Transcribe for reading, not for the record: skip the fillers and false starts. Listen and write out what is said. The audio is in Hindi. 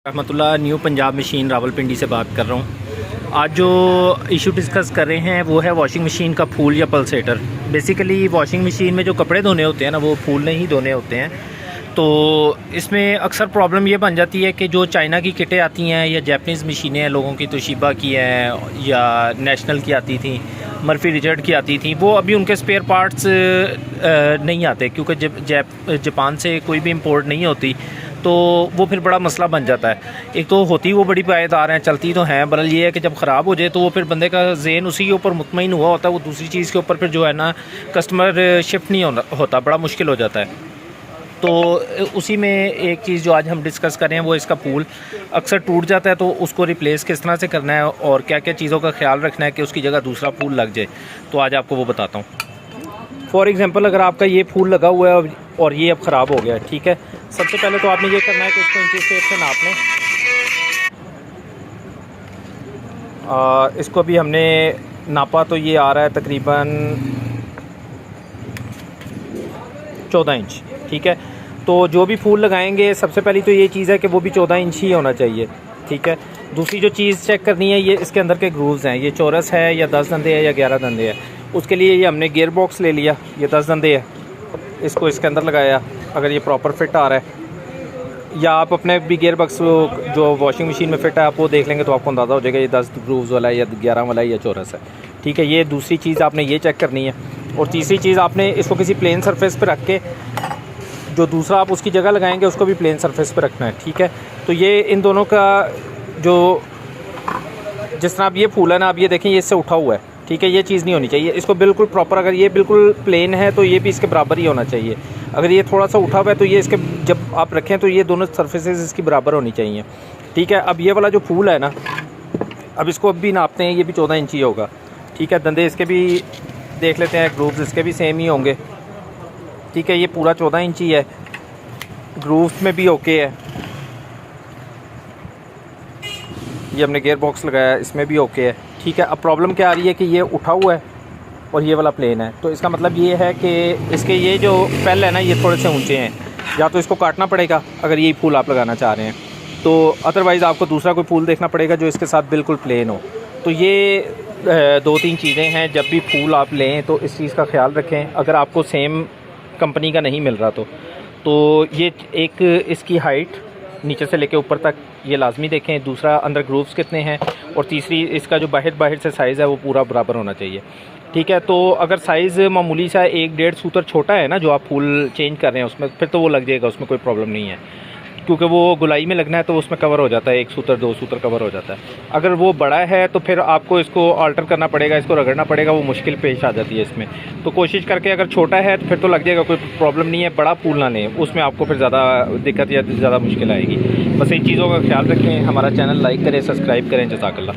रहमतुल्लाह न्यू पंजाब मशीन रावलपिंडी से बात कर रहा हूँ। आज जो इशू डिस्कस कर रहे हैं वो है वॉशिंग मशीन का फूल या पल्सेटर। बेसिकली वॉशिंग मशीन में जो कपड़े धोने होते हैं ना, वो फूल नहीं धोने होते हैं। तो इसमें अक्सर प्रॉब्लम ये बन जाती है कि जो चाइना की किटें आती हैं या जैपनीज़ मशीनें हैं लोगों की, तोशिबा की हैं या नेशनल की आती थी, मर्फी रिचर्ड की आती थी, वो अभी उनके स्पेयर पार्ट्स नहीं आते क्योंकि जापान से कोई भी इंपोर्ट नहीं होती। तो वो फिर बड़ा मसला बन जाता है। एक तो होती वो बड़ी पायेदार हैं, चलती तो हैं, बरल ये है कि जब ख़राब हो जाए तो वो फिर बंदे का ज़हन उसी के ऊपर मुतमईन हुआ होता है, वो दूसरी चीज़ के ऊपर फिर जो है ना कस्टमर शिफ्ट नहीं होता, बड़ा मुश्किल हो जाता है। तो उसी में एक चीज़ जो आज हम डिस्कस कर रहे हैं वो इसका पूल अक्सर टूट जाता है, तो उसको रिप्लेस किस तरह से करना है और क्या क्या चीज़ों का ख्याल रखना है कि उसकी जगह दूसरा फूल लग जाए, तो आज आपको वो बताता हूँ। फॉर एग्ज़ाम्पल, अगर आपका ये फूल लगा हुआ है और ये अब ख़राब हो गया है, ठीक है, सबसे पहले तो आपने ये करना है कि इसको इंची टेप से नाप लें। इसको भी हमने नापा तो ये आ रहा है तकरीबन 14 इंच, ठीक है। तो जो भी फूल लगाएंगे सबसे पहली तो ये चीज़ है कि वो भी 14 इंच ही होना चाहिए, ठीक है। दूसरी जो चीज़ चेक करनी है, ये इसके अंदर के ग्रूव्स हैं, ये चौरस है या 10 धंधे है या 11 धंधे है। उसके लिए ये हमने गियर बॉक्स ले लिया, ये 10 धंधे है, इसको इसके अंदर लगाया। अगर ये प्रॉपर फिट आ रहा है, या आप अपने भी गियर बॉक्स जो वॉशिंग मशीन में फिट है आप वो देख लेंगे तो आपको अंदाज़ा हो जाएगा ये 10 ग्रूव्स वाला है या 11 वाला है या चौरस है, ठीक है। ये दूसरी चीज़ आपने ये चेक करनी है। और तीसरी चीज़, आपने इसको किसी प्लेन सरफेस पर रख के जो दूसरा आप उसकी जगह लगाएंगे उसको भी प्लेन सरफेस पर रखना है, ठीक है। तो ये इन दोनों का जो जिस तरह अब ये फूल है ना, आप ये देखें ये इससे उठा हुआ है, ठीक है, ये चीज़ नहीं होनी चाहिए। इसको बिल्कुल प्रॉपर, अगर ये बिल्कुल प्लेन है तो ये भी इसके बराबर ही होना चाहिए। अगर ये थोड़ा सा उठा हुआ है तो ये इसके जब आप रखें तो ये दोनों सरफेसेस इसकी बराबर होनी चाहिए, ठीक है। अब ये वाला जो फूल है ना, अब इसको अब भी नापते हैं, ये भी 14 इंच ही होगा, ठीक है। धंधे इसके भी देख लेते हैं, ग्रूव्स इसके भी सेम ही होंगे, ठीक है। ये पूरा 14 इंच ही है, ग्रूव्स में भी ओके है। ये हमने गियर बॉक्स लगाया, इसमें भी ओके है, ठीक है। अब प्रॉब्लम क्या आ रही है कि ये उठा हुआ है और ये वाला प्लेन है, तो इसका मतलब ये है कि इसके ये जो पेल है ना ये थोड़े से ऊंचे हैं, या तो इसको काटना पड़ेगा अगर यही फूल आप लगाना चाह रहे हैं, तो अदरवाइज़ आपको दूसरा कोई फूल देखना पड़ेगा जो इसके साथ बिल्कुल प्लेन हो। तो ये 2-3 चीज़ें हैं, जब भी फूल आप लें तो इस चीज़ का ख्याल रखें। अगर आपको सेम कंपनी का नहीं मिल रहा तो ये एक इसकी हाइट नीचे से लेके ऊपर तक ये लाजमी देखें, दूसरा अंदर ग्रूव्स कितने हैं, और तीसरी इसका जो बाहर से साइज़ है वो पूरा बराबर होना चाहिए, ठीक है। तो अगर साइज़ मामूली सा 1-1.5 सूतर छोटा है ना जो आप फूल चेंज कर रहे हैं उसमें, फिर तो वो लग जाएगा, उसमें कोई प्रॉब्लम नहीं है, क्योंकि वो गुलाई में लगना है तो उसमें कवर हो जाता है, 1 सूतर 2 सूतर कवर हो जाता है। अगर वो बड़ा है तो फिर आपको इसको अल्टर करना पड़ेगा, इसको रगड़ना पड़ेगा, वो मुश्किल पेश आ जाती है इसमें। तो कोशिश करके, अगर छोटा है तो फिर तो लग जाएगा, कोई प्रॉब्लम नहीं है। बड़ा फूल ना लें, उसमें आपको फिर ज़्यादा दिक्कत या ज़्यादा मुश्किल आएगी। बस इन चीज़ों का ख्याल रखें। हमारा चैनल लाइक करें, सब्सक्राइब करें। जज़ाकल्लाह।